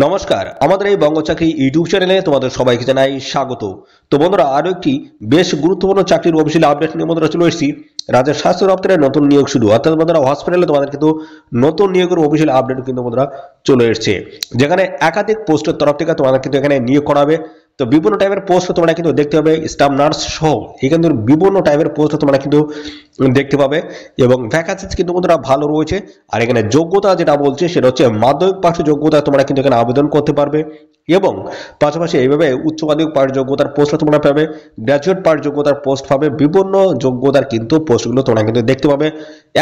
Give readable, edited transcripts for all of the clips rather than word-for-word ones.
নমস্কার, আমাদের এই বঙ্গ চাকরি ইউটিউব চ্যানেলে তোমাদের সবাইকে জানাই স্বাগত। তো বন্ধুরা, আরো একটি বেশ গুরুত্বপূর্ণ চাকরির অফিসিয়াল আপডেট নিয়ে বন্ধুরা চলে এসেছি। রাজ্যের স্বাস্থ্য দপ্তরের নতুন নিয়োগ শুরু, অর্থাৎ বন্ধুরা হসপিটালে তোমাদের কিন্তু নতুন নিয়োগের অফিসিয়াল আপডেট কিন্তু বন্ধুরা চলে এসেছে, যেখানে একাধিক পোস্টের তরফ থেকে তোমাদের কিন্তু এখানে নিয়োগ করা হবে। তো বিভিন্ন টাইপের পোস্ট তোমরা কিন্তু দেখতে পাবে, স্টাফ নার্স সহ এখানে বিভিন্ন টাইপের পোস্ট তোমরা কিন্তু দেখতে পাবে এবং ভ্যাকান্সি কিন্তু বন্ধুরা ভালো রয়েছে। আর এখানে যোগ্যতা যেটা বলছে সেটা হচ্ছে মাধ্যমিক পাশ যোগ্যতা তোমরা কিন্তু এখানে আবেদন করতে পারবে এবং পাশাপাশি এইভাবে উচ্চ মাধ্যমিক পাশ যোগ্যতার পোস্ট তোমরা পাবে, গ্র্যাজুয়েট পাশ যোগ্যতার পোস্ট পাবে, বিভিন্ন যোগ্যতার কিন্তু পোস্টগুলো তোমরা কিন্তু দেখতে পাবে।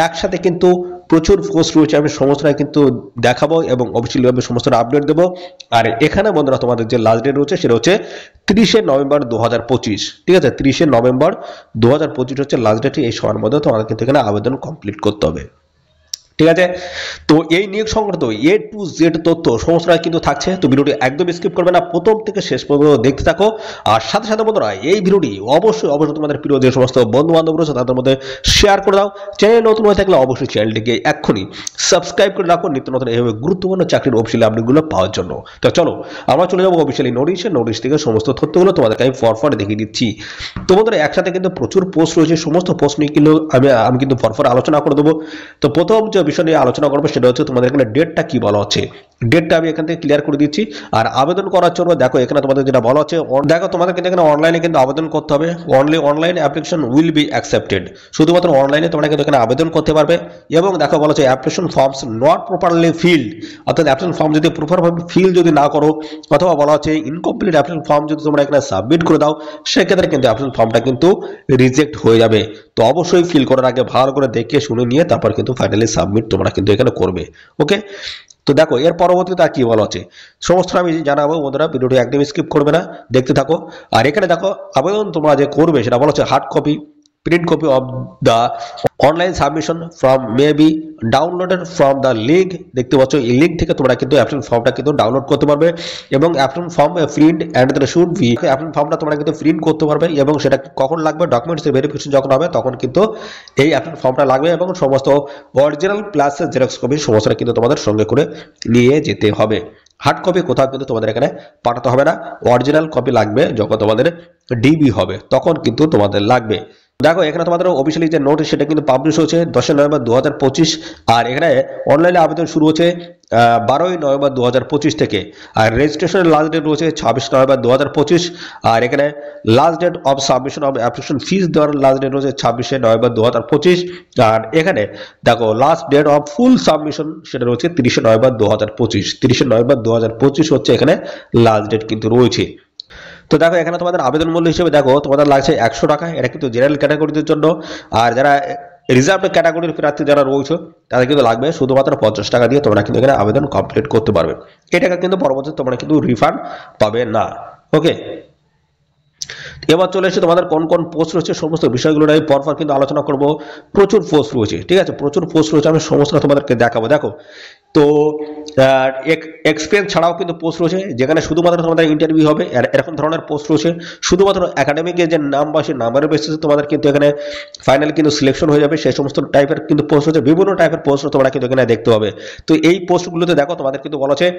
একসাথে কিন্তু প্রচুর পোস্ট রয়েছে, আমি সমস্তটা কিন্তু দেখাবো এবং অফিসিয়ালভাবে সমস্ত আপডেট দেবো। আর এখানে বন্ধুরা তোমাদের যে লাস্ট ডেট রয়েছে সেটা হচ্ছে 30শে নভেম্বর 2025। ঠিক আছে, 30শে নভেম্বর 2025 হচ্ছে লাস্ট ডেট। এই সময়ের মধ্যে তোমাদের কিন্তু এখানে আবেদন কমপ্লিট করতে হবে। ঠিক আছে, তো এই নিয়োগ সংক্রান্ত এ টু জেড তথ্য সমস্তটা কিন্তু থাকছে। তো ভিডিওটি একদম স্কিপ করবে না, প্রথম থেকে শেষ পর্যন্ত দেখতে থাকো। আর সাথে সাথে বন্ধুরা এই ভিডিওটি অবশ্যই অবশ্যই তোমাদের প্রিয় যে সমস্ত বন্ধু বান্ধব রয়েছে তাদের মধ্যে শেয়ার করে দাও। চ্যানেল নতুন হয়ে থাকলে অবশ্যই চ্যানেলটিকে এক্ষুনি সাবস্ক্রাইব করে রাখো নিত্য নতুন এইভাবে গুরুত্বপূর্ণ চাকরির অফিসিয়াল আপডেটগুলো পাওয়ার জন্য। তো চলো আমরা চলে যাবো অফিসিয়ালি নোটিশ থেকে সমস্ত তথ্যগুলো তোমাদেরকে আমি ফরফর দেখিয়ে দিচ্ছি। তো বন্ধুরা একসাথে কিন্তু প্রচুর পোস্ট রয়েছে, সমস্ত পোস্ট নিয়ে কিন্তু আমি কিন্তু ফরফর আলোচনা করে দেবো। তো প্রথম যে বিষয় নিয়ে আলোচনা করবো সেটা হচ্ছে তোমাদের এখানে ডেটটা কি বলা হচ্ছে। ডেটটা আমি এখান থেকে ক্লিয়ার করে দিচ্ছি। আর আবেদন করার জন্য দেখো এখানে তোমাদের যেটা বলা হচ্ছে, দেখো তোমাদের কিন্তু এখানে অনলাইনে কিন্তু আবেদন করতে হবে। Only online application will be accepted, শুধুমাত্র অনলাইনে তোমরা কিন্তু এখানে আবেদন করতে পারবে। এবং দেখো বলা হচ্ছে application forms not properly field, অর্থাৎ অ্যাপ্লিকেশন ফর্ম যদি প্রপারভাবে ফিল যদি না করো অথবা বলা হচ্ছে ইনকমপ্লিট অ্যাপ্লিকেশন ফর্ম যদি তোমরা এখানে সাবমিট করে দাও সেক্ষেত্রে কিন্তু অ্যাপ্লিকেশন ফর্মটা কিন্তু রিজেক্ট হয়ে যাবে। তো অবশ্যই ফিল করার আগে ভালো করে দেখে শুনে নিয়ে তারপর কিন্তু ফাইনালি সাবমিট তোমরা কিন্তু এখানে করবে। ওকে, তো দেখো এর পরবর্তীতে আর কি বলা হচ্ছে সমস্ত আমি জানাবো। বন্ধুরা ভিডিওটি একদম স্কিপ করবে না, দেখতে থাকো। আর এখানে দেখো আবেদন তোমরা যে করবে সেটা বলা হচ্ছে hard copy print copy of the online submission form may be downloaded from the link. দেখতে পাচ্ছ এই লিঙ্ক থেকে তোমরা কিন্তু অ্যাপ্লিকেশন ফর্মটা কিন্তু ডাউনলোড করতে পারবে এবং application form print and the should be, application ফর্মটা তোমরা কিন্তু প্রিন্ট করতে পারবে এবং সেটা কখন লাগবে, ডকুমেন্টস ভেরিফিকেশন যখন হবে তখন কিন্তু এই অ্যাপ্লিকেশন ফর্মটা লাগবে এবং সমস্ত অরিজিনাল প্লাস জেরক্স কপি সমস্তটা কিন্তু তোমাদের সঙ্গে করে নিয়ে যেতে হবে। হার্ড কপি কোথাও কিন্তু তোমাদের এখানে পাঠাতে হবে না, অরিজিনাল কপি লাগবে যখন তোমাদের ডিবি হবে তখন কিন্তু তোমাদের লাগবে। দেখো এখানে তোমাদের অফিসিয়ালি যে নোটিশ সেটা কিন্তু পাবলিশ হচ্ছে 10 নভেম্বর 2025। আর এখানে অনলাইনে আবেদন শুরু হচ্ছে 12 নভেম্বর 2025 থেকে। আর রেজিস্ট্রেশনের লাস্ট ডেট রয়েছে 26 নভেম্বর 2025। আর এখানে last date of submission of application fees দেওয়ার লাস্ট ডেট রয়েছে 26 নভেম্বর 2025। আর এখানে দেখো last date of full submission সেটা রয়েছে 30 নভেম্বর 2025। 30 নভেম্বর 2025 হচ্ছে এখানে লাস্ট ডেট কিন্তু রয়েছে। তো দেখো এখানে তোমাদের আবেদন মূল্য হিসেবে দেখো তোমাদের লাগছে 100 টাকা, এটা কিন্তু জেনারেল ক্যাটাগরিদের জন্য। আর যারা রিজার্ভ ক্যাটাগরির প্রার্থী যারা রয়েছে তাদের কিন্তু লাগবে শুধুমাত্র 50 টাকা দিয়ে তোমরা কিন্তু এখানে আবেদন কমপ্লিট করতে পারবে। এই টাকা কিন্তু পরবর্তীতে তোমরা কিন্তু রিফান্ড পাবে না। ওকে, এবার চলে এসে তোমাদের কোন কোন পোস্ট রয়েছে সমস্ত বিষয়গুলো নিয়ে পরপর কিন্তু আলোচনা করব। প্রচুর পোস্ট রয়েছে, ঠিক আছে, প্রচুর পোস্ট রয়েছে, আমি সমস্ত তোমাদেরকে দেখাবো। দেখো তো এক্সপিরিয়েন্স ছাড়াও কিন্তু পোস্ট রয়েছে যেখানে শুধুমাত্র তোমাদের ইন্টারভিউ হবে। এরকম ধরনের পোস্ট রয়েছে শুধুমাত্র একাডেমিকের যে নাম বা সেই নাম্বারের বেসিসে তোমাদের কিন্তু এখানে ফাইনাল কিন্তু সিলেকশন হয়ে যাবে। সেই সমস্ত টাইপের কিন্তু পোস্ট রয়েছে, বিভিন্ন টাইপের পোস্ট তোমরা কিন্তু এখানে দেখতে পাবে। তো এই পোস্টগুলোতে দেখো তোমাদের কিন্তু বলা হচ্ছে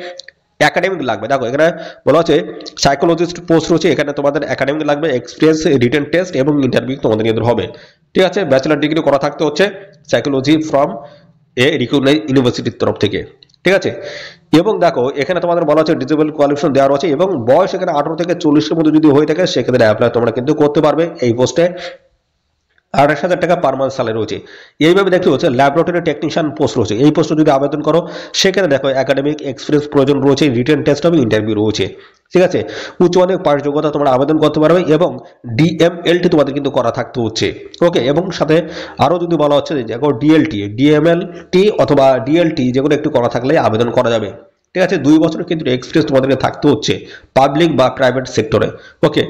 একাডেমিক লাগবে। দেখো এখানে বলা হচ্ছে সাইকোলজিস্ট পোস্ট রয়েছে, এখানে তোমাদের একাডেমিক লাগবে, এক্সপিরিয়েন্স, রিটেন টেস্ট এবং ইন্টারভিউ তোমাদের কিন্তু হবে। ঠিক আছে, ব্যাচেলার ডিগ্রি করা থাকতে হচ্ছে সাইকোলজি ফ্রম এ রিকগনাইজড ইউনিভার্সিটির তরফ থেকে। ঠিক আছে, এবং দেখো এখানে তোমাদের বলা হচ্ছে ডিসেবল কোয়ালিফিকেশন দেওয়া আছে এবং বয়স এখানে 18 থেকে 40 এর মধ্যে যদি হয়ে থাকে সেক্ষেত্রে অ্যাপ্লাই তোমরা কিন্তু করতে পারবে। এই পোস্টে 28,000 টাকা পার মান্থ স্যালারি রয়েছে। এইভাবে দেখতে হচ্ছে ল্যাবরেটরি টেকনিশিয়ান পোস্ট রয়েছে, এই পোস্টে যদি আবেদন করো সেক্ষেত্রে দেখো একাডেমিক এক্সপিরিয়েন্স প্রয়োজন রয়েছে, রিটেন টেস্ট হবে, ইন্টারভিউ রয়েছে। ঠিক আছে, উচ্চ মাধ্যমিক পাশ যোগ্যতা তোমরা আবেদন করতে পারবে এবং ডিএমএলটি তোমাদের কিন্তু করা থাকতে হচ্ছে। ওকে, এবং সাথে আরো যদি বলা হচ্ছে যে দেখো ডিএলটি, ডিএমএলটি অথবা ডিএলটি যেগুলো একটু করা থাকলে আবেদন করা যাবে। ঠিক আছে, 2 বছরের কিন্তু এক্সপিরিয়েন্স তোমাদেরকে থাকতে হচ্ছে পাবলিক বা প্রাইভেট সেক্টরে। ওকে,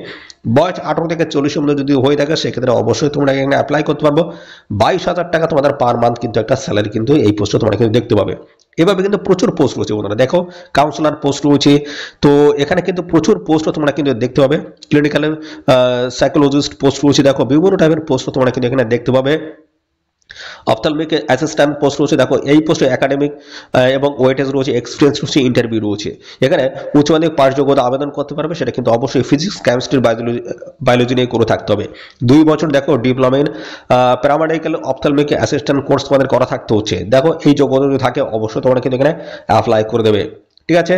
বয়স 18 থেকে 40 এর মধ্যে যদি হয়ে থাকে সেক্ষেত্রে অবশ্যই তোমরা এখানে অ্যাপ্লাই করতে পারবো। 22,000 টাকা তোমাদের পার মান্থ কিন্তু একটা স্যালারি কিন্তু এই পোস্টে তোমরা কিন্তু দেখতে পাবে। এভাবে কিন্তু প্রচুর পোস্ট রয়েছে বন্ধুরা। দেখো কাউন্সিলর পোস্ট রয়েছে, তো এখানে কিন্তু প্রচুর পোস্ট তোমরা কিন্তু দেখতে পাবে। ক্লিনিক্যাল সাইকোলজিস্ট পোস্ট রয়েছে, দেখো বিভিন্ন টাইপের পোস্ট তোমরা কিন্তু এখানে দেখতে পাবে। অপথলমিক অ্যাসিস্ট্যান্ট পোস্ট রয়েছে, দেখো এই পোস্টে একাডেমিক এবং ওয়েটেজ রয়েছে, এক্সপিরিয়েন্স রয়েছে, ইন্টারভিউ রয়েছে। এখানে উচ্চ মাধ্যমিক পাস যোগ্যতা আবেদন করতে পারবে, সেটা কিন্তু অবশ্যই ফিজিক্স, কেমিস্ট্রি, বায়োলজি নিয়ে করে থাকতে হবে। 2 বছর দেখো diploma in paramedical ophthalmic assistant course তোমাদের করা থাকতে হচ্ছে। দেখো এই যোগ্যতা যদি থাকে অবশ্যই তোমরা কিন্তু এখানে অ্যাপ্লাই করে দেবে, ঠিক আছে।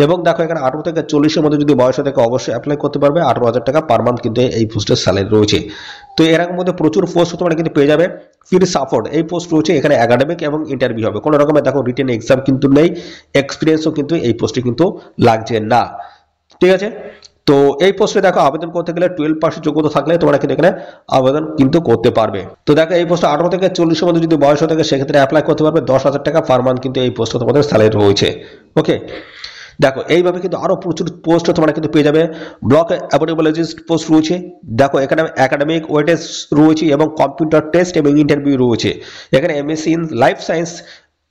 এবং দেখো এখানে 18 থেকে 40-এর মধ্যে যদি বয়স থেকে অবশ্যই অ্যাপ্লাই করতে পারবে। 18,000 টাকা পার মান্থ কিন্তু এই পোস্টের স্যালারি রয়েছে। তো এর মধ্যে প্রচুর পোস্ট তোমরা কিন্তু পেয়ে যাবে। ফির সাপোর্ট এই পোস্ট রয়েছে, এখানে একাডেমিক এবং ইন্টারভিউ হবে, কোনো রকমের দেখো রিটেন এক্সাম কিন্তু নেই, এক্সপিরিয়েন্সও কিন্তু এই পোস্টে কিন্তু লাগছে না, ঠিক আছে। তো এই পোস্টে দেখো আবেদন করতে গেলে 12% যোগ্যতা থাকলে তোমরা কিন্তু এখানে আবেদন কিন্তু করতে পারবে। তো দেখো এই পোস্টে 18 থেকে 40-এর মধ্যে যদি বয়স থাকে সেক্ষেত্রে অ্যাপ্লাই করতে পারবে। 10,000 টাকা পার মান্থ কিন্তু এই পোস্টে তোমাদের স্যালারি রয়েছে, ওকে। দেখো এইভাবে কিন্তু আরো প্রচুর পোস্ট তোমরা কিন্তু পেয়ে যাবে। ব্লক অ্যাপোডোলজিস্ট পোস্ট রয়েছে, দেখো এখানে একাডেমিক ওয়েটেজ রয়েছে এবং কম্পিউটার টেস্ট এবং ইন্টারভিউ রয়েছে। এখানে এমএসসি ইন লাইফ সায়েন্স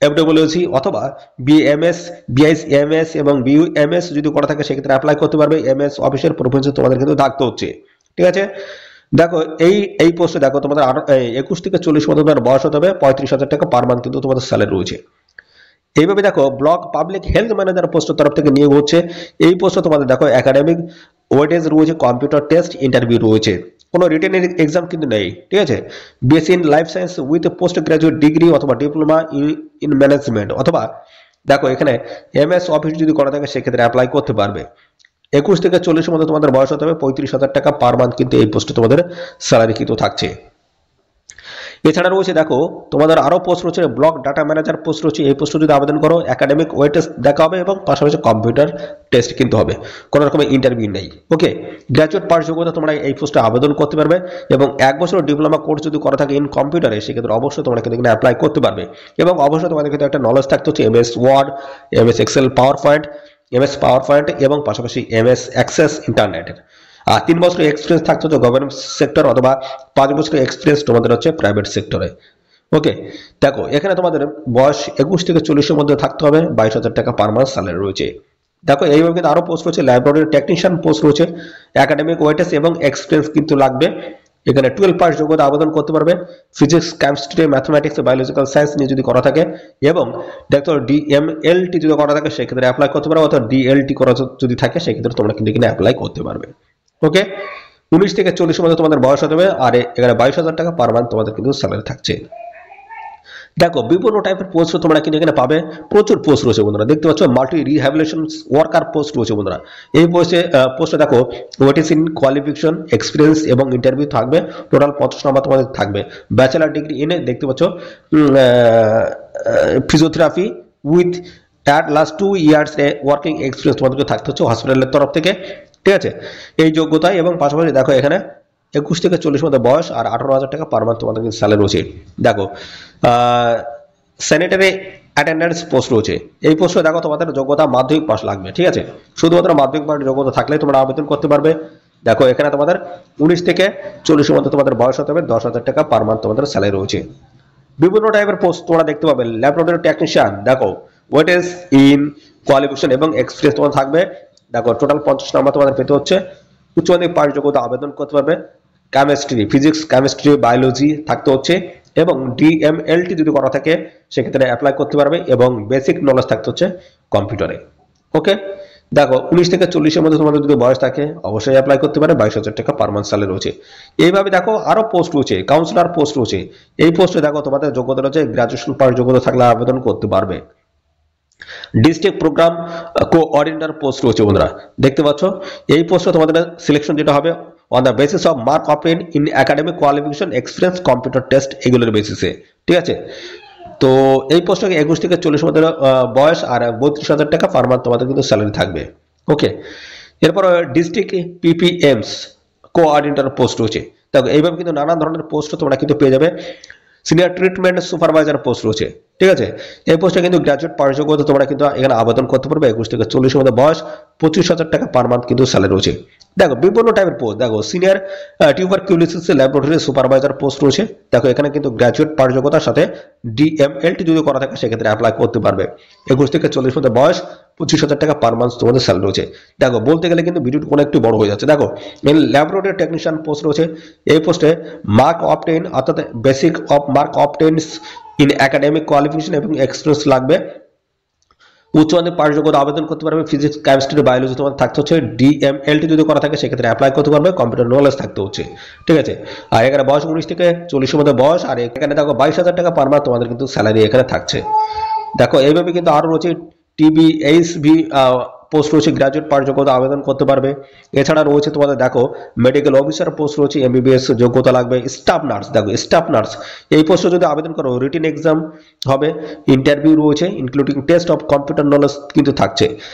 অ্যাপোডোলজি অথবা বিএমএস, বিআইএমএস এবং বিইউএমএস যদি করা থাকে সেক্ষেত্রে অ্যাপ্লাই করতে পারবে। এমএস অফিসের প্রফেশন তোমাদের কিন্তু থাকতে হচ্ছে, ঠিক আছে। দেখো এই পোস্টে দেখো তোমাদের 21 থেকে 40 মধ্যে তোমার বয়স হতে হবে। 35,000 টাকা পার মান্থ কিন্তু তোমাদের স্যালারি রয়েছে। এইভাবে দেখো ব্লক পাবলিক হেলথ ম্যানেজার পোস্টের তরফ থেকে নিয়োগ হচ্ছে। এই পোস্টে তোমাদের দেখো একাডেমিক ওয়েটেজ রয়েছে, কম্পিউটার টেস্ট, ইন্টারভিউ রয়েছে, কোনো রিটেন এক্সাম কিন্তু নেই, ঠিক আছে। BSc in life science with post graduate degree অথবা ডিপ্লোমা ইন ম্যানেজমেন্ট অথবা দেখো এখানে এমএস অফিস যদি করা থাকে সেক্ষেত্রে অ্যাপ্লাই করতে পারবে। 21 থেকে 40-এর মধ্যে তোমাদের বয়স হতে হবে। 35,000 টাকা পার মান্থ কিন্তু এই পোস্টে তোমাদের স্যালারি কিন্তু থাকছে। এছাড়া রয়েছে দেখো তোমাদের আরো পোস্ট রয়েছে, ব্লক ডাটা ম্যানেজার পোস্ট রয়েছে। এই পোস্টে যদি আবেদন করো একাডেমিক ওয়েটেজ দেখা হবে এবং পাশাপাশি কম্পিউটার টেস্ট কিন্তু হবে, কোনো রকমের ইন্টারভিউ নেই, ওকে। গ্র্যাজুয়েট পাস যোগ্যতা তোমরা এই পোস্টে আবেদন করতে পারবে এবং 1 বছর ডিপ্লোমা কোর্স যদি করা থাকে ইন কম্পিউটারে সেক্ষেত্রে অবশ্যই তোমরা কিন্তু এখানে অ্যাপ্লাই করতে পারবে। এবং অবশ্যই তোমাদের কিন্তু একটা নলেজ থাকতে হচ্ছে MS Word, MS Excel, PowerPoint, MS PowerPoint এবং পাশাপাশি এমএস অ্যাক্সেস ইন্টারনেটের। আর 3 বছর এক্সপিরিয়েন্স থাকতে হচ্ছে গভর্নমেন্ট সেক্টর অথবা 5 বছর এক্সপিরিয়েন্স তোমাদের হচ্ছে প্রাইভেট সেক্টরে, ওকে। দেখো এখানে তোমাদের বয়স 21 থেকে 40-এর মধ্যে থাকতে হবে। 22,000 টাকা পার মান্থ স্যালারি রয়েছে। দেখো এইভাবে কিন্তু আরো পোস্ট রয়েছে, ল্যাবরেটরি টেকনিশিয়ান পোস্ট রয়েছে, একাডেমিক ওয়েটেজ এবং এক্সপিরিয়েন্স কিন্তু লাগবে। এখানে 12 পাস যোগ্যতা আবেদন করতে পারবে। Physics, chemistry, mathematics, biological science নিয়ে যদি করা থাকে এবং দেখো ডিএমএলটি যদি করা থাকে সেক্ষেত্রে অ্যাপ্লাই করতে পারবে, অথবা ডিএলটি করা যদি থাকে সেক্ষেত্রে তোমরা কিন্তু এখানে অ্যাপ্লাই করতে পারবে, ওকে। 19 থেকে 40-এর মধ্যে তোমাদের বয়স হতে হবে। আর এখানে 22,000 টাকা পার মান্থ তোমাদের কিন্তু স্যালারি থাকছে। দেখো বিভিন্ন টাইপের পোস্ট তোমরা কিন্তু এখানে পাবে, প্রচুর পোস্ট রয়েছে বন্ধুরা, দেখতে পাচ্ছ মাল্টি রিহ্যাবিলিটেশন ওয়ার্কার পোস্ট রয়েছে বন্ধুরা। এই পোস্টে দেখো ওয়েটেজ ইন কোয়ালিফিকেশন, এক্সপিরিয়েন্স এবং ইন্টারভিউ থাকবে। টোটাল 50 নাম্বার তোমাদের থাকবে। ব্যাচেলার ডিগ্রি ইন দেখতে পাচ্ছ physiotherapy with at last 2 years working experience তোমাদেরকে থাকতে হচ্ছে হসপিটালের তরফ থেকে, ঠিক আছে, এই যোগ্যতায়। এবং পাশাপাশি দেখো এখানে 21 থেকে 40 মধ্যে বয়স আর 18,000 টাকা পার মান্থ তোমাদের কিন্তু স্যালারি রয়েছে। দেখো স্যানিটারি অ্যাটেন্ডেন্স পোস্ট রয়েছে। এই পোস্টে দেখো তোমাদের যোগ্যতা মাধ্যমিক পাস লাগবে, ঠিক আছে। শুধুমাত্র মাধ্যমিক পাস যোগ্যতা থাকলে তোমরা আবেদন করতে পারবে। দেখো এখানে তোমাদের 19 থেকে 40-এর মধ্যে তোমাদের বয়স হতে হবে। 10,000 টাকা পার মান্থ তোমাদের স্যালারি রয়েছে। বিভিন্ন টাইপের পোস্ট তোমরা দেখতে পাবে। ল্যাবরেটরি টেকনিশিয়ান, দেখো ওয়েটেজ ইন কোয়ালিফিকেশন এবং এক্সপিরিয়েন্স তোমাদের থাকবে। দেখো টোটাল 50 নাম্বার তোমাদের পেতে হচ্ছে। উচ্চ মাধ্যমিক পাস যোগ্যতা আবেদন করতে পারবে। কেমিস্ট্রি, ফিজিক্স, কেমিস্ট্রি, বায়োলজি থাকতে হচ্ছে এবং ডিএমএলটি যদি করা থাকে সেক্ষেত্রে অ্যাপ্লাই করতে পারবে এবং বেসিক নলেজ থাকতে হচ্ছে কম্পিউটারে, ওকে। দেখো 19 থেকে 40-এর মধ্যে তোমাদের যদি বয়স থাকে অবশ্যই অ্যাপ্লাই করতে পারে। 22,000 টাকা পার মান্থ স্যালারি রয়েছে। এইভাবে দেখো আরো পোস্ট রয়েছে, কাউন্সিলর পোস্ট রয়েছে। এই পোস্টে দেখো তোমাদের যোগ্যতা রয়েছে গ্রাজুয়েশন পাস যোগ্যতা থাকলে আবেদন করতে পারবে। ডিস্ট্রিক্ট প্রোগ্রাম কোঅর্ডিনেটর পোস্ট রয়েছে বন্ধুরা, দেখতে পাচ্ছ। এই পোস্টে তোমাদের সিলেকশন যেটা হবে on the basis of mark obtained in academic qualification, experience, computer test এগুলোর বেসিসে, ঠিক আছে। তো এই পোস্টে 21 থেকে 40 মধ্যে বয়স আর 32,000 টাকা পার মান্থ তোমাদের কিন্তু স্যালারি থাকবে, ওকে। এরপর ডিস্ট্রিক্ট পিপিএমস কোঅর্ডিনেটর পোস্ট রয়েছে। দেখো এইভাবে কিন্তু নানান ধরনের পোস্ট তোমরা কিন্তু পেয়ে যাবে। সিনিয়র ট্রিটমেন্ট সুপারভাইজার পোস্ট রয়েছে। ঠিক আছে। এই পোস্টে কিন্তু গ্র্যাজুয়েট পাস যোগ্যতা তোমরা কিন্তু এখানে আবেদন করতে পারবে। 21 থেকে 40 এর মধ্যে বয়স, 25,000 টাকা পার মান্থ কিন্তু স্যালারি রয়েছে। দেখো বিভিন্ন টাইপের পোস্ট, দেখো senior tuberculosis laboratory supervisor post রয়েছে। দেখো এখানে কিন্তু গ্র্যাজুয়েট পাস যোগ্যতার সাথে ডিএমএলটি যদি করা থাকে সেক্ষেত্রে অ্যাপ্লাই করতে পারবে। 21 থেকে 40 মধ্যে বয়স, 25,000 টাকা পার মান্থ তোমাদের স্যালারি রয়েছে। দেখো বলতে গেলে কিন্তু ভিডিওটি অনেকটু বড় হয়ে যাচ্ছে। দেখো ল্যাবরেটরি টেকনিশিয়ান পোস্ট রয়েছে। এই পোস্টে মার্ক অবটেইন অর্থাৎ basic of mark obtains in academic qualification এবং এক্সপিরিয়েন্স লাগবে। উচ্চ মাধ্যমিক পাস যোগ্যতা আবেদন করতে পারবে। ফিজিক্স, কেমিস্ট্রি, বায়োলজি তোমার থাকতে হচ্ছে। ডিএমএলটি যদি করা থাকে সেক্ষেত্রে অ্যাপ্লাই করতে পারবে। কম্পিউটার নলেজ থাকতে হচ্ছে, ঠিক আছে। আর এখানে বয়স 19 থেকে 40 এর মধ্যে বয়স। আর এখানে দেখো 22,000 টাকা পার মান্থ তোমাদের কিন্তু স্যালারি এখানে থাকছে। দেখো এইভাবে কিন্তু আরো রয়েছে টিবিএইচভি পোস্ট রয়েছে, গ্র্যাজুয়েট পাস যোগ্যতা আবেদন করতে পারবে। এছাড়া রয়েছে তোমাদের দেখো মেডিকেল অফিসার পোস্ট রয়েছে, এমবিবিএস যোগ্যতা লাগবে। স্টাফ নার্স, দেখো স্টাফ নার্স এই পোস্টে যদি আবেদন করো রিটেন এক্সাম হবে, ইন্টারভিউ রয়েছে, including test of computer knowledge কিন্তু থাকছে।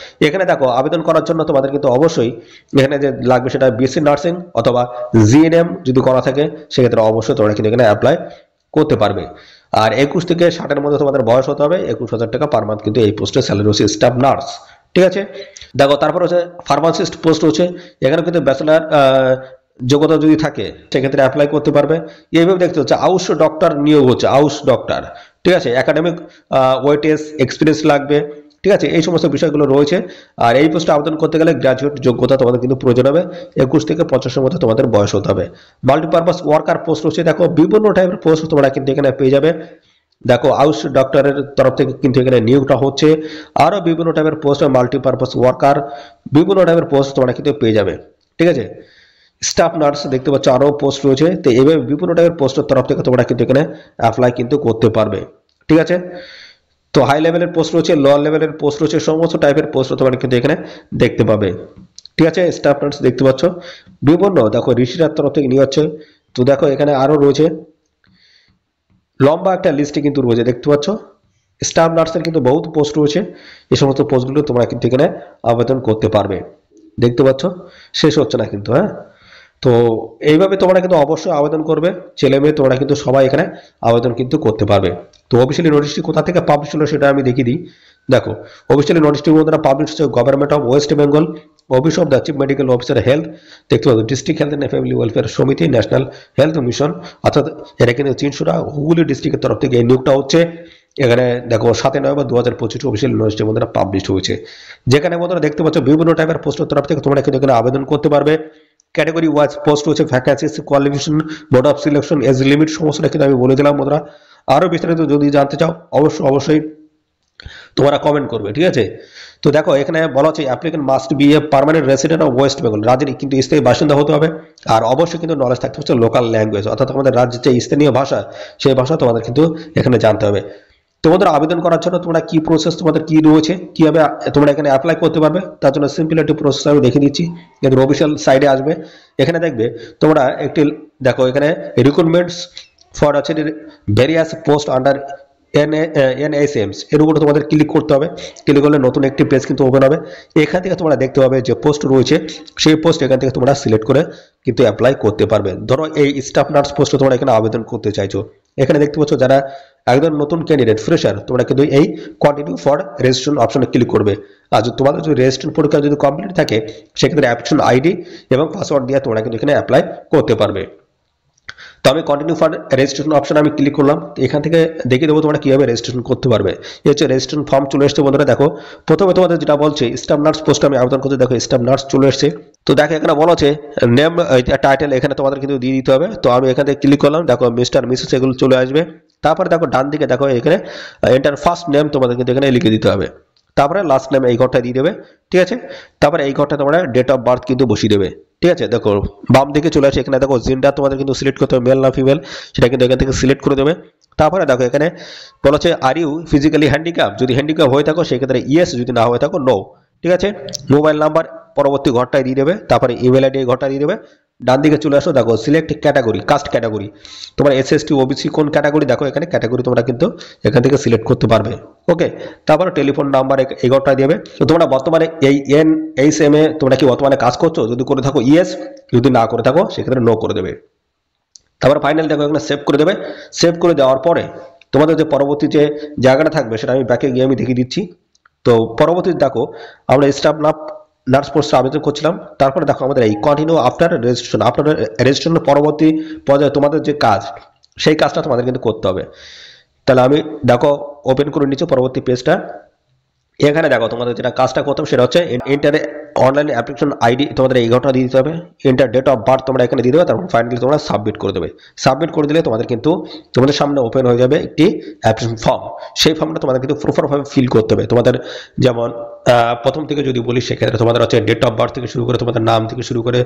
এখানে দেখো আবেদন করার জন্য তোমাদের কিন্তু অবশ্যই এখানে যে লাগবে সেটা বিএসসি নার্সিং অথবা জিএনএম যদি করা থাকে সেক্ষেত্রে অবশ্যই তোমরা কিন্তু এখানে অ্যাপ্লাই করতে পারবে। আর 21 থেকে 60 এর মধ্যে তোমাদের বয়স হতে হবে। 21,000 টাকা পার মান্থ কিন্তু এই পোস্টে স্যালারি হচ্ছে স্টাফ নার্স, ঠিক আছে। দেখো তারপর হচ্ছে ফার্মাসিস্ট পোস্ট হচ্ছে। এখানে কিন্তু ব্যাচেলার যোগ্যতা যদি থাকে সেক্ষেত্রে অ্যাপ্লাই করতে পারবে। এইভাবে দেখতে হচ্ছে আউশ ডক্টর নিয়োগ হচ্ছে, আউশ ডক্টর, ঠিক আছে। একাডেমিক ওয়েটেজ এক্সপিরিয়েন্স লাগবে, ঠিক আছে। এই সমস্ত বিষয়গুলো রয়েছে। আর এই পোস্টে আবেদন করতে গেলে গ্র্যাজুয়েট যোগ্যতা তোমাদের কিন্তু প্রয়োজন হবে। 21 থেকে 55 এর মধ্যে তোমাদের বয়স হতে হবে। মাল্টিপারপাস ওয়ার্কার পোস্ট রয়েছে। দেখো বিভিন্ন টাইপের পোস্ট তোমরা কিন্তু এখানে পেয়ে যাবে। দেখো আউশ ডক্টরের তরফ থেকে কিন্তু এখানে নিয়োগটা হচ্ছে। আরো বিভিন্ন টাইপের পোস্ট, মাল্টিপারপাস ওয়ার্কার, বিভিন্ন টাইপের পোস্ট তোমরা কিন্তু পেয়ে যাবে, ঠিক আছে। স্টাফ নার্স দেখতে পাচ্ছ আরো পোস্ট রয়েছে। তো এইভাবে বিভিন্ন টাইপের পোস্টের তরফ থেকে তোমরা কিন্তু এখানে অ্যাপ্লাই কিন্তু করতে পারবে, ঠিক আছে। তো হাই লেভেলের পোস্ট রয়েছে, লোয়ার লেভেলের পোস্ট রয়েছে, সমস্ত টাইপের পোস্ট তোমরা কিন্তু এখানে দেখতে পাবে, ঠিক আছে। স্টাফ নার্স দেখতে পাচ্ছ বিভিন্ন, দেখো ঋষিরার তরফ থেকে নিয়ে যাচ্ছে। তো দেখো এখানে আরো রয়েছে লম্বা একটা লিস্টে কিন্তু রয়েছে, দেখতে পাচ্ছ। স্টাফ নার্সের কিন্তু বহুত পোস্ট রয়েছে। এই সমস্ত পোস্টগুলো তোমরা কিন্তু এখানে আবেদন করতে পারবে, দেখতে পাচ্ছ। শেষ হচ্ছে না কিন্তু, হ্যাঁ। তো এইভাবে তোমরা কিন্তু অবশ্যই আবেদন করবে। ছেলে মেয়ে তোমরা কিন্তু সবাই এখানে আবেদন কিন্তু করতে পারবে। তো অফিসিয়ালি নোটিশটি কোথা থেকে পাবলিশ হলো সেটা আমি দেখিয়ে দিই। দেখো অফিসিয়ালি নোটিশটি বন্ধুরা পাবলিশ হচ্ছে government of West Bengal, office of the chief medical officer health, দেখতে পাচ্ছ district health and family welfare সমিতি, ন্যাশনাল হেলথ মিশন, অর্থাৎ এটা কিন্তু চিনসুরা হুগলি ডিস্ট্রিক্টের তরফ থেকে এই নিয়োগটা হচ্ছে। এখানে দেখো 7 নভেম্বর 2025 অফিসিয়াল নোটিশটি বন্ধুরা পাবলিশ হয়েছে। যেখানে বন্ধুরা দেখতে পাচ্ছ বিভিন্ন টাইপের পোস্টের তরফ থেকে তোমরা কিন্তু এখানে আবেদন করতে পারবে। ক্যাটাগরি ওয়াইজ পোস্ট রয়েছে, vacancies, qualification, mode of selection, age limit, সমস্যাটা কিন্তু আমি বলে দিলাম বন্ধুরা। আরো বিস্তারিত যদি জানতে চাও অবশ্যই তোমরা কমেন্ট করবে, ঠিক আছে। তো দেখো এখানে বলা হচ্ছে applicant must B a permanent resident of West Bengal, রাজ্যের কিন্তু স্থায়ী বাসিন্দা হতে হবে। আর অবশ্যই কিন্তু নলেজ থাকতে হচ্ছে লোকাল ল্যাঙ্গুয়েজ, অর্থাৎ আমাদের রাজ্যের যে স্থানীয় ভাষা সেই ভাষা তোমাদের কিন্তু এখানে জানতে হবে। তোমাদের আবেদন করার জন্য তোমরা কি প্রসেস তোমাদের কি রয়েছে, কিভাবে তোমরা এখানে অ্যাপ্লাই করতে পারবে, তার জন্য সিম্পল একটি প্রসেস আমি দেখিয়ে দিচ্ছি। এদের অফিসিয়াল সাইডে আসবে, এখানে দেখবে তোমরা একটি, দেখো এখানে রিক্রুটমেন্টস ফর আছে ভেরিয়াস পোস্ট আন্ডার এনএসএমস, এর উপরে তোমাদের ক্লিক করতে হবে। ক্লিক করলে নতুন একটি পেজ কিন্তু ওপেন হবে। এখান থেকে তোমরা দেখতে পাবে যে পোস্ট রয়েছে, সেই পোস্ট এখান থেকে তোমরা সিলেক্ট করে কিন্তু অ্যাপ্লাই করতে পারবে। ধরো এই স্টাফ নার্স পোস্টে তোমরা এখানে আবেদন করতে চাইছো, এখানে দেখতে পাচ্ছ যারা একদম নতুন ক্যান্ডিডেট ফ্রেশার তোমরা কিন্তু এই কন্টিনিউ ফর রেজিস্ট্রেশন অপশনে ক্লিক করবে। আর তোমাদের যদি রেজিস্ট্রেশন পরীক্ষা যদি কমপ্লিট থাকে সেক্ষেত্রে অ্যাপ্লিকেশন আইডি এবং পাসওয়ার্ড দিয়ে তোমরা কিন্তু এখানে অ্যাপ্লাই করতে পারবে। তো আমি কন্টিনিউ ফর রেজিস্ট্রেশন অপশন আমি ক্লিক করলাম। এখান থেকে দেখিয়ে দেবো তোমরা কিভাবে রেজিস্ট্রেশন করতে পারবে। এই হচ্ছে রেজিস্ট্রেশন ফর্ম চলে এসছে বন্ধুরা। দেখো প্রথমে তোমাদের যেটা বলছে স্টাফ নার্স পোস্টে আমি আবেদন করতে, দেখো স্টাফ নার্স চলে এসছে। তো দেখো এখানে বলা আছে নেম টাইটেল এখানে তোমাদের কিন্তু দিয়ে দিতে হবে। তো আমি এখান থেকে ক্লিক করলাম, দেখো মিস্টার মিসেস এগুলো চলে আসবে। তারপরে দেখো ডান দিকে দেখো এখানে এন্টার ফার্স্ট নেম তোমাদের কিন্তু এখানে লিখে দিতে হবে। তারপরে লাস্ট নেম এই ঘরটা দিয়ে দেবে, ঠিক আছে। তারপরে এই ঘরটা তোমরা ডেট অফ বার্থ কিন্তু বসিয়ে দেবে, ঠিক আছে। দেখো বাম দিকে চলে আসে, এখানে দেখো জেন্ডার তোমাদের কিন্তু সিলেক্ট করতে হবে, মেল না ফিমেল সেটা কিন্তু এখান থেকে সিলেক্ট করে দেবে। তারপরে দেখো এখানে বলা হচ্ছে আর ইউ ফিজিক্যালি হ্যান্ডিক্যাপ, যদি হ্যান্ডিক্যাপ হয়ে থাকো সেক্ষেত্রে ইয়েস, যদি না হয়ে থাকো নো, ঠিক আছে। মোবাইল নাম্বার পরবর্তী ঘরটায় দিয়ে দেবে, তারপরে ইমেল আইডি এই ঘরটা দিয়ে দেবে। ডান দিকে চলে আসো, দেখো সিলেক্ট ক্যাটাগরি, কাস্ট ক্যাটাগরি, তোমার এসএসটি ওবিসি কোন ক্যাটাগরি, দেখো এখানে ক্যাটাগরি তোমরা কিন্তু এখান থেকে সিলেক্ট করতে পারবে, ওকে। তারপরে টেলিফোন নাম্বার এই ঘরটা দেবে। তো তোমরা বর্তমানে এই NHM এ তোমরা কি বর্তমানে কাজ করছো, যদি করে থাকো ইয়েস, যদি না করে থাকো সেক্ষেত্রে নো করে দেবে। তারপর ফাইনাল দেখো এখানে সেভ করে দেবে। সেভ করে দেওয়ার পরে তোমাদের যে পরবর্তী যে জায়গাটা থাকবে সেটা আমি ব্যাকে গিয়ে আমি দেখিয়ে দিচ্ছি। তো পরবর্তীতে দেখো আমরা স্টাফ নার্স পোস্টে আবেদন করছিলাম, তারপরে দেখো আমাদের এই কন্টিনিউ আফটার রেজিস্ট্রেশন, আপনার রেজিস্ট্রেশনের পরবর্তী পর্যায়ে তোমাদের যে কাজ সেই কাজটা তোমাদের কিন্তু করতে হবে। তাহলে আমি দেখো ওপেন করে নিচ্ছি পরবর্তী পেজটা। এখানে দেখো তোমাদের যেটা কাজটা করতে হবে সেটা হচ্ছে এন্টার অনলাইন অ্যাপ্লিকেশন আইডি, তোমাদের এই ঘটনা দিয়ে দিতে হবে, এন্টার ডেট অফ বার্থ তোমরা এখানে দিয়ে দেবে, তারপর ফাইনালি তোমরা সাবমিট করে দেবে। সাবমিট করে দিলে তোমাদের কিন্তু তোমাদের সামনে ওপেন হয়ে যাবে একটি অ্যাপ্লিকেশন ফর্ম। সেই ফর্মটা তোমাদের কিন্তু প্রপারভাবে ফিল করতে হবে। তোমাদের যেমন প্রথম থেকে যদি বলি সেক্ষেত্রে তোমাদের হচ্ছে ডেট অফ বার্থ থেকে শুরু করে তোমাদের নাম থেকে শুরু করে,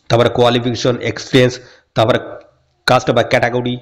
তারপরে কোয়ালিফিকেশন, এক্সপিরিয়েন্স, তারপরে কাস্ট বা ক্যাটাগরি,